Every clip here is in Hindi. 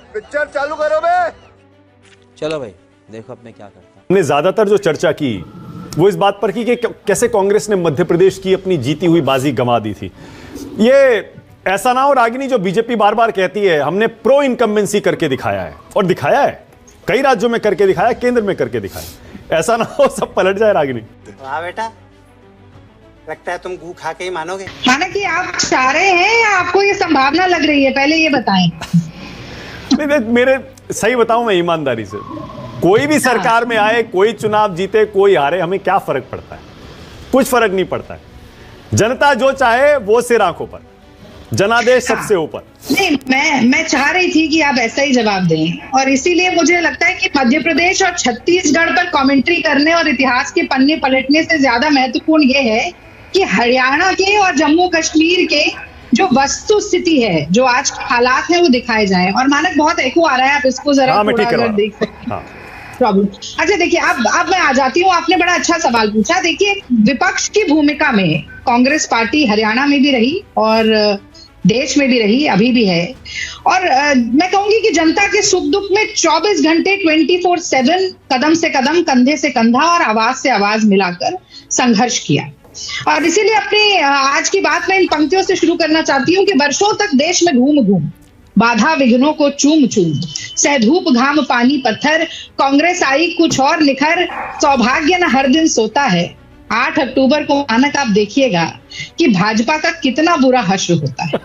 पिक्चर चालू करो बे। चलो भाई देखो अब मैं क्या करता हूं। हमने ज्यादातर जो चर्चा की वो इस बात पर की कि कैसे कांग्रेस ने मध्य प्रदेश की अपनी जीती हुई बाजी गंवा दी थी। ये ऐसा ना हो रागिनी, जो बीजेपी बार बार कहती है हमने प्रो इनकम्बेंसी करके दिखाया है, और दिखाया है, कई राज्यों में करके दिखाया, केंद्र में करके दिखाया। ऐसा ना हो सब पलट जाए रागिनी। वाह बेटा, लगता है तुम गू खा के ही मानोगे। माना कि आप चाह रहे हैं या आपको ये संभावना लग रही है, पहले ये बताएं। नहीं, मेरे सही बताऊं मैं ईमानदारी से, कोई भी सरकार में आए, कोई चुनाव जीते, कोई हारे, हमें क्या फर्क पड़ता है? कुछ फर्क नहीं पड़ता है। जनता जो चाहे वो सिर आंखों पर, जनादेश सबसे ऊपर। नहीं, मैं चाह रही थी कि आप ऐसा ही जवाब दें, और इसीलिए मुझे लगता है कि मध्य प्रदेश और छत्तीसगढ़ पर कमेंट्री करने और इतिहास के पन्ने पलटने से ज्यादा महत्वपूर्ण ये है कि हरियाणा के और जम्मू कश्मीर के जो वस्तु स्थिति है, जो आज हालात है, वो दिखाए जाए। और मानक बहुत एको आ रहा है, आप इसको जरा थोड़ा अगर देख सकते हैं। प्रॉब्लम। अच्छा देखिए, अब मैं आ जाती हूँ। आपने बड़ा अच्छा सवाल पूछा। देखिए, विपक्ष की भूमिका में कांग्रेस पार्टी हरियाणा में भी रही और देश में भी रही, अभी भी है। और मैं कहूंगी कि जनता के सुख दुख में 24 घंटे 24/7 कदम से कदम, कंधे से कंधा और आवाज से आवाज मिलाकर संघर्ष किया। और इसीलिए अपनी आज की बात मैं इन पंक्तियों से शुरू करना चाहती हूँ कि वर्षों तक देश में घूम घूम, बाधा विघ्नों को चूम चूम, सहधूप घाम पानी पत्थर, कांग्रेस आई कुछ और निखर, सौभाग्य न हर दिन सोता है। 8 अक्टूबर को मानक आप देखिएगा कि भाजपा का कितना बुरा हश्र होता है।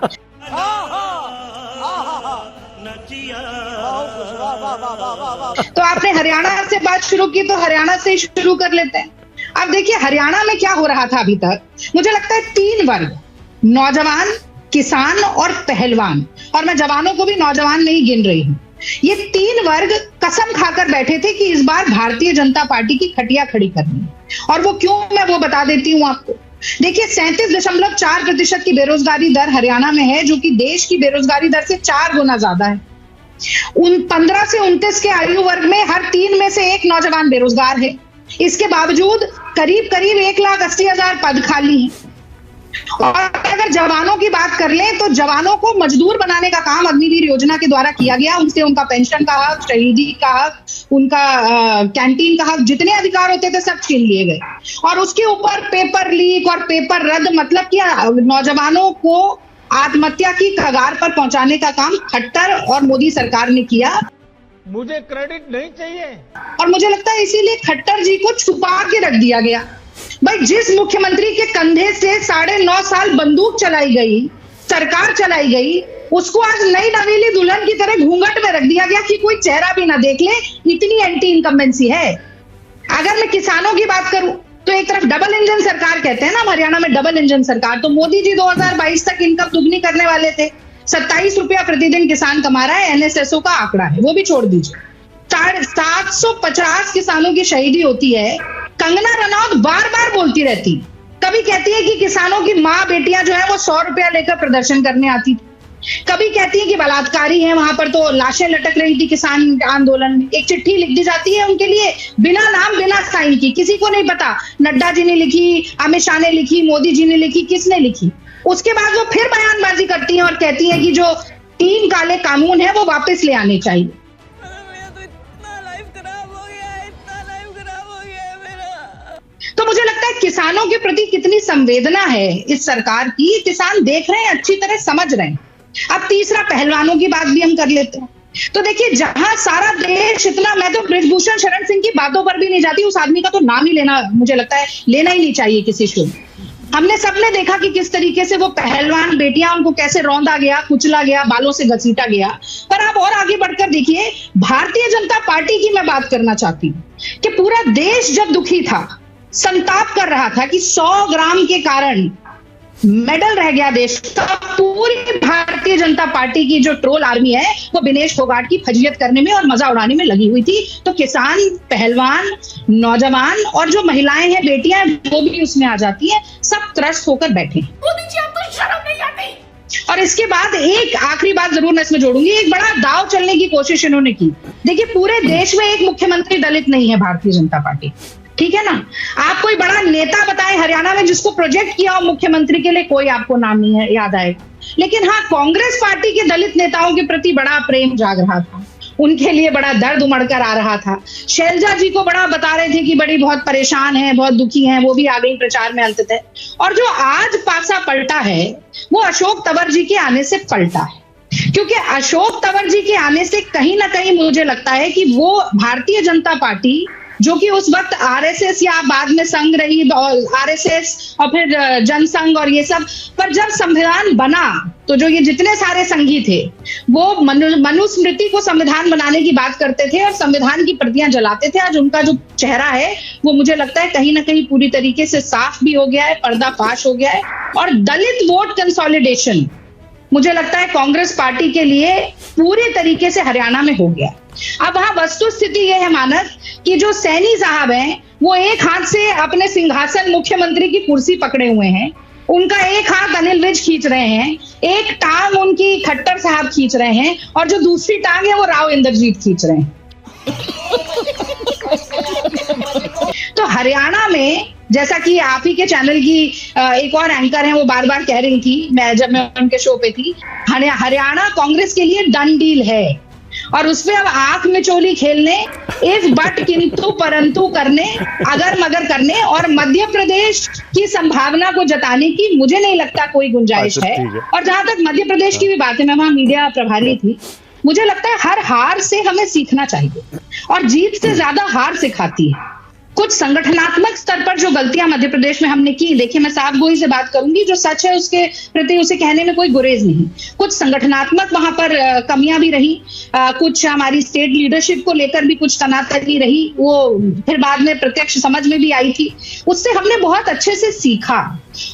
तो आपने हरियाणा से बात शुरू की, तो हरियाणा से शुरू कर लेते हैं। अब देखिए, हरियाणा में क्या हो रहा था अभी तक। मुझे लगता है 3 वर्ग, नौजवान, किसान और पहलवान, और मैं जवानों को भी नौजवान नहीं गिन रही हूं, ये 3 वर्ग कसम खाकर बैठे थे कि इस बार भारतीय जनता पार्टी की खटिया खड़ी करनी है। और वो क्यों, मैं वो बता देती हूँ आपको। देखिए, 37.4% की बेरोजगारी दर हरियाणा में है, जो कि देश की बेरोजगारी दर से 4 गुना ज्यादा है। 15 से 29 के आयु वर्ग में हर 3 में से 1 नौजवान बेरोजगार है। इसके बावजूद करीब 1,80,000 पद खाली हैं। और अगर जवानों की बात कर लें, तो जवानों को मजदूर बनाने का काम अग्निवीर योजना के द्वारा किया गया। उनसे उनका पेंशन का हक, शहीदी का हक, उनका कैंटीन का हक, जितने अधिकार होते थे सब छीन लिए गए। और उसके ऊपर पेपर लीक और पेपर रद्द, मतलब कि नौजवानों को आत्महत्या की कगार पर पहुंचाने का काम खट्टर और मोदी सरकार ने किया। मुझे क्रेडिट नहीं चाहिए, और मुझे लगता है इसीलिए खट्टर जी को छुपा के रख दिया गया। भाई, जिस मुख्यमंत्री के कंधे से 9.5 साल बंदूक चलाई गई, सरकार चलाई गई, उसको आज नई नवेली दुल्हन की तरह घूंघट में रख दिया गया कि कोई चेहरा भी ना देख ले। इतनी एंटी इनकम्बेंसी है। अगर मैं किसानों की बात करूं, तो एक तरफ डबल इंजन सरकार कहते हैं ना, हरियाणा में डबल इंजन सरकार। तो मोदी जी 2022 तक इनकम दुगनी करने वाले थे। 27 रुपया प्रतिदिन किसान कमा रहा है, एनएसएसओ का आंकड़ा है, वो भी छोड़ दीजिए। 750 किसानों की शहीदी होती है। कंगना रनौत बार बार बोलती रहती, कभी कहती है कि किसानों की माँ बेटियां जो है वो 100 रुपया लेकर प्रदर्शन करने आती थी, कभी कहती है कि बलात्कारी है, वहां पर तो लाशें लटक रही थी किसान आंदोलन में। एक चिट्ठी लिख दी जाती है उनके लिए, बिना नाम बिना साइन की, किसी को नहीं पता, नड्डा जी ने लिखी, अमित शाह ने लिखी, मोदी जी ने लिखी, किसने लिखी। उसके बाद वो फिर बयानबाजी करती है और कहती है कि जो 3 काले कानून है वो वापस ले आने चाहिए। तो मुझे लगता है किसानों के प्रति कितनी संवेदना है इस सरकार की, किसान देख रहे हैं, अच्छी तरह समझ रहे हैं। अब तीसरा, पहलवानों की बात भी हम कर लेते हैं। तो देखिए, जहां सारा देश इतना, मैं तो बृजभूषण शरण सिंह की बातों पर भी नहीं जाती, उस आदमी का तो नाम ही लेना, मुझे लगता है लेना ही नहीं चाहिए किसी शो में। हमने सबने देखा कि किस तरीके से वो पहलवान बेटियां, उनको कैसे रौंदा गया, कुचला गया, बालों से घसीटा गया। पर आप और आगे बढ़कर देखिए, भारतीय जनता पार्टी की मैं बात करना चाहती हूँ कि पूरा देश जब दुखी था, संताप कर रहा था कि 100 ग्राम के कारण मेडल रह गया देश का, पूरी भारतीय जनता पार्टी की जो ट्रोल आर्मी है वो विनेश फोगाट की फजीयत करने में और मजा उड़ाने में लगी हुई थी। तो किसान, पहलवान, नौजवान और जो महिलाएं हैं, बेटियां, वो भी उसमें आ जाती हैं, सब त्रस्त होकर बैठे। मोदी जी, आपको शर्म नहीं आती? और इसके बाद एक आखिरी बात जरूर मैं इसमें जोड़ूंगी, एक बड़ा दाव चलने की कोशिश इन्होंने की। देखिए, पूरे देश में एक मुख्यमंत्री दलित नहीं है भारतीय जनता पार्टी, ठीक है ना। आप कोई बड़ा नेता बताएं हरियाणा में जिसको प्रोजेक्ट किया हो मुख्यमंत्री के लिए, कोई आपको नाम नहीं है याद आएगा। लेकिन हाँ, कांग्रेस पार्टी के दलित नेताओं के प्रति बड़ा प्रेम जाग रहा था, उनके लिए बड़ा दर्द उमड़ कर आ रहा था। शैलजा जी को बड़ा बता रहे थे कि बड़ी बहुत परेशान है, बहुत दुखी हैं, वो भी आ गई प्रचार में अंततः। और जो आज पासा पलटा है वो अशोक तंवर जी के आने से पलटा है, क्योंकि अशोक तंवर जी के आने से कहीं ना कहीं मुझे लगता है कि वो भारतीय जनता पार्टी, जो कि उस वक्त आरएसएस या बाद में संघ रही, आरएसएस और फिर जनसंघ और ये सब, पर जब संविधान बना तो जो ये जितने सारे संघी थे वो मनुस्मृति को संविधान बनाने की बात करते थे और संविधान की प्रतियां जलाते थे। आज उनका जो चेहरा है वो मुझे लगता है कहीं ना कहीं पूरी तरीके से साफ भी हो गया है, पर्दाफाश हो गया है। और दलित वोट कंसोलिडेशन मुझे लगता है कांग्रेस पार्टी के लिए पूरे तरीके से हरियाणा में हो गया। अब वहां वस्तु स्थिति यह है मानस कि जो सैनी साहब हैं वो एक हाथ से अपने सिंहासन मुख्यमंत्री की कुर्सी पकड़े हुए हैं, उनका एक हाथ अनिल विज खींच रहे हैं, एक टांग उनकी खट्टर साहब खींच रहे हैं और जो दूसरी टांग है वो राव इंद्रजीत खींच रहे हैं। तो हरियाणा में, जैसा कि आप ही के चैनल की एक और एंकर हैं वो बार बार कह रही थी, जब मैं उनके शो पे थी, हरियाणा कांग्रेस के लिए डन डील है और उसमें अब आंख में चोली खेलने, इफ बट किंतु परंतु करने, अगर मगर करने और मध्य प्रदेश की संभावना को जताने की मुझे नहीं लगता कोई गुंजाइश है। और जहां तक मध्य प्रदेश की भी बात है, मैं वहां मीडिया प्रभारी थी, मुझे लगता है हर हार से हमें सीखना चाहिए और जीत से ज्यादा हार सिखाती है। कुछ संगठनात्मक स्तर पर जो गलतियां मध्य प्रदेश में हमने की, देखिए मैं साफ गोई से बात करूंगी, जो सच है उसके प्रति उसे कहने में कोई गुरेज नहीं। कुछ संगठनात्मक वहां पर कमियां भी रही, कुछ हमारी स्टेट लीडरशिप को लेकर भी कुछ तनातनी रही, वो फिर बाद में प्रत्यक्ष समझ में भी आई थी, उससे हमने बहुत अच्छे से सीखा।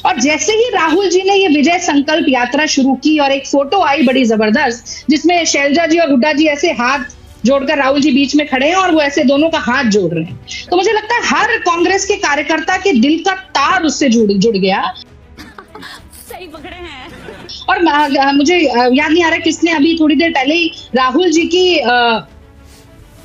और जैसे ही राहुल जी ने ये विजय संकल्प यात्रा शुरू की और एक फोटो आई बड़ी जबरदस्त जिसमें शैलजा जी और हुड्डा जी ऐसे हाथ जोड़कर राहुल जी बीच में खड़े हैं और वो ऐसे दोनों का हाथ जोड़ रहे हैं, तो मुझे लगता है हर कांग्रेस के कार्यकर्ता के दिल का तार उससे जुड़ गया। सही पकड़े हैं। और मुझे याद नहीं आ रहा किसने अभी थोड़ी देर पहले ही राहुल जी की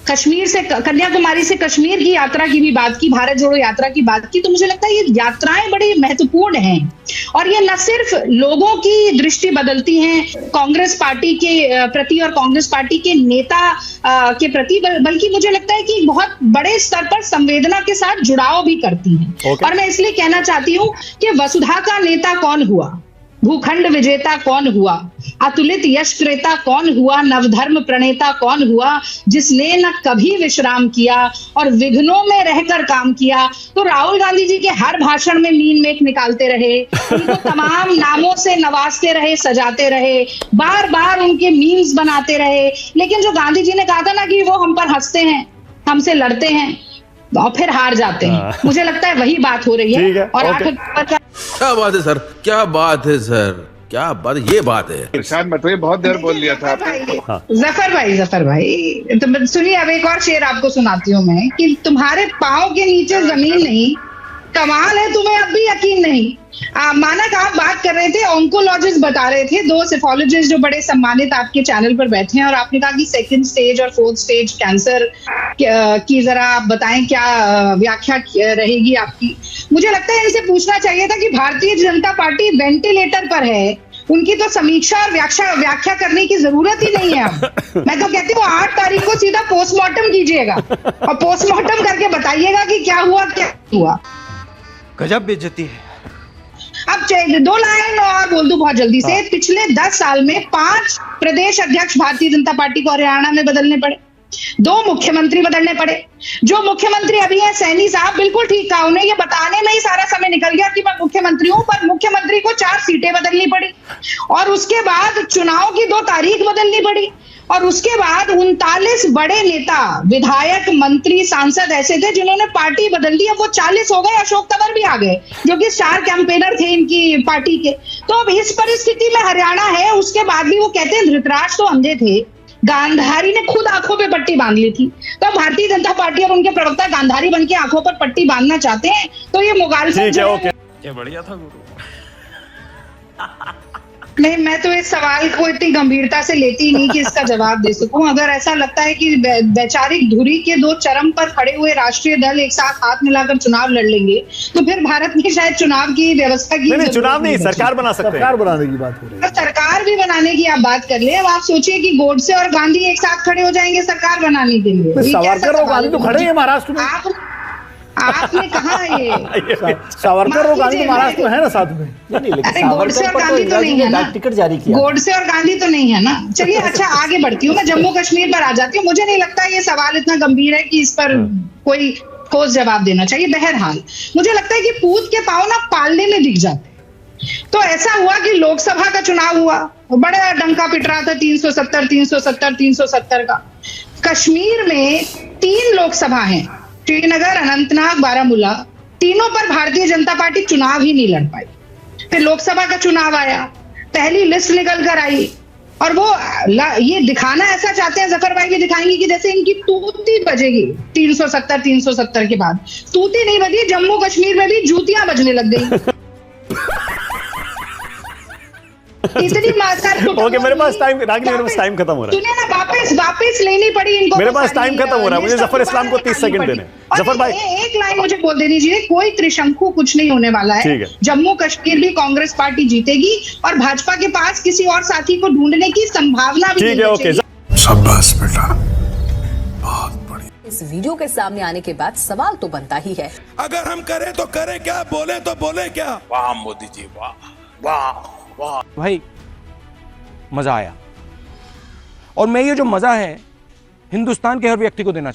कश्मीर से, कन्याकुमारी से कश्मीर की यात्रा की भी बात की, भारत जोड़ो यात्रा की बात की, तो मुझे लगता है ये यात्राएं बड़ी महत्वपूर्ण हैं और ये न सिर्फ लोगों की दृष्टि बदलती हैं कांग्रेस पार्टी के प्रति और कांग्रेस पार्टी के नेता के प्रति, बल्कि मुझे लगता है कि बहुत बड़े स्तर पर संवेदना के साथ जुड़ाव भी करती हैं। और मैं इसलिए कहना चाहती हूँ कि वसुधा का नेता कौन हुआ, भूखंड विजेता कौन हुआ, अतुलित यश क्रेता कौन हुआ, नवधर्म प्रणेता कौन हुआ, जिसने न कभी विश्राम किया और विघ्नों में रहकर काम किया। तो राहुल गांधी जी के हर भाषण में मीन मेक निकालते रहे, उनको तमाम नामों से नवाजते रहे, सजाते रहे, बार बार उनके मीम्स बनाते रहे, लेकिन जो गांधी जी ने कहा था ना कि वो हम पर हंसते हैं, हमसे लड़ते हैं और फिर हार जाते हैं, मुझे लगता है वही बात हो रही है। और आखिर क्या बात है सर, क्या बात है सर, क्या बात, ये बात है। प्रशांत मटोई बहुत देर बोल लिया था आपने। जफर भाई तो सुनिए, अब एक और शेर आपको सुनाती हूँ मैं कि तुम्हारे पाँव के नीचे जमीन नहीं, कमाल है तुम्हें अब भी यकीन नहीं। मानक आप बात कर रहे थे, ऑन्कोलॉजिस्ट बता रहे थे, 2 सेफोलॉजिस्ट जो बड़े सम्मानित आपके चैनल पर बैठे हैं, और आपने कहा कि 2nd स्टेज और 4th स्टेज कैंसर की जरा आप बताएं क्या व्याख्या रहेगी आपकी। मुझे लगता है इनसे पूछना चाहिए था कि भारतीय जनता पार्टी वेंटिलेटर पर है, उनकी तो समीक्षा और व्याख्या करने की जरूरत ही नहीं है। अब मैं तो कहती हूँ 8 तारीख को सीधा पोस्टमार्टम कीजिएगा और पोस्टमार्टम करके बताइएगा कि क्या हुआ क्या हुआ। गजब बेइज्जती है। अब 2 लाइन और बोल दूं बहुत जल्दी से। पिछले 10 साल में 5 प्रदेश अध्यक्ष भारतीय जनता पार्टी को हरियाणा में बदलने पड़े, 2 मुख्यमंत्री बदलने पड़े। जो मुख्यमंत्री अभी है सैनी साहब, बिल्कुल ठीक कहा, उन्हें ये बताने में ही सारा समय निकल गया कि मैं मुख्यमंत्री हूं, पर मुख्यमंत्री को 4 सीटें बदलनी पड़ी और उसके बाद चुनाव की 2 तारीख बदलनी पड़ी और उसके बाद 39 बड़े नेता, विधायक, मंत्री, सांसद ऐसे थे जिन्होंने पार्टी बदल दी। अब वो 40 हो गए, अशोक तंवर भी आ गए जो कि स्टार कैंपेनर थे इनकी पार्टी के। तो अब इस परिस्थिति में हरियाणा है, उसके बाद भी वो कहते हैं धृतराज तो अंधे थे, गांधारी ने खुद आंखों पे पट्टी बांध ली थी। तो भारतीय जनता पार्टी और उनके प्रवक्ता गांधारी बन के आंखों पर पट्टी बांधना चाहते हैं, तो ये मुगालफत ठीक है, ओके। क्या बढ़िया था गुरु। नहीं, मैं तो इस सवाल को इतनी गंभीरता से लेती नहीं कि इसका जवाब दे सकूं। अगर ऐसा लगता है कि वैचारिक धुरी के दो चरम पर खड़े हुए राष्ट्रीय दल एक साथ हाथ मिलाकर चुनाव लड़ लेंगे, तो फिर भारत में शायद चुनाव की व्यवस्था की नहीं, चुनाव नहीं, सरकार बना सकते हैं। सरकार बनाने की बात हो रही है। सरकार भी बनाने की आप बात कर ले। अब आप सोचिए कि गोडसे और गांधी एक साथ खड़े हो जाएंगे सरकार बनाने के लिए। सावरकर और गांधी तो खड़े हैं महाराष्ट्र में। आपने कहा ये सावरकर और गांधी तो महाराष्ट्र में है ना साथ में। अरे गोडसे और गांधी तो नहीं है ना, टिकट जारी किया। गोडसे और गांधी तो नहीं है ना। चलिए अच्छा, आगे बढ़ती हूँ, मैं जम्मू कश्मीर पर आ जाती हूँ। मुझे नहीं लगता ये सवाल इतना गंभीर है कि इस पर कोई ठोस जवाब देना चाहिए। बहरहाल मुझे लगता है कि पूत के पांव ना पालने में दिख जाते। तो ऐसा हुआ कि लोकसभा का चुनाव हुआ, बड़ा डंका पिट रहा था 370 का। कश्मीर में 3 लोकसभा हैं, श्रीनगर, अनंतनाग, बारामूला। तीनों पर भारतीय जनता पार्टी चुनाव ही नहीं लड़ पाई। फिर लोकसभा का चुनाव आया, पहली लिस्ट निकल कर आई, और वो ये दिखाना ऐसा चाहते हैं, जफर भाई भी दिखाएंगे कि जैसे इनकी तूती बजेगी 370 के बाद। तूती नहीं बजी, जम्मू कश्मीर में भी जूतियां बजने लग गई। इतनी ओके, मेरे पास टाइम, रागिनी मेरे पास टाइम खत्म हो रहा है। सुनिए ना, वापस लेनी पड़ी इनको। मेरे पास टाइम खत्म हो रहा है, मुझे जफर इस्लाम को 30 सेकंड देने। जफर भाई एक लाइन मुझे बोल देनी चाहिए, कोई त्रिशंकु कुछ नहीं होने वाला है। जम्मू कश्मीर भी कांग्रेस पार्टी जीतेगी और भाजपा के पास किसी और साथी को ढूंढने की संभावना भी नहीं है। ओके, शाबाश बेटा, बहुत बढ़िया। इस वीडियो के सामने आने के बाद सवाल तो बनता ही है, अगर हम करें तो करें क्या, बोले तो बोले क्या। वाह मोदी जी, वाह वाह वाह। भाई मजा आया, और मैं ये जो मजा है हिंदुस्तान के हर व्यक्ति को देना चाहता हूं।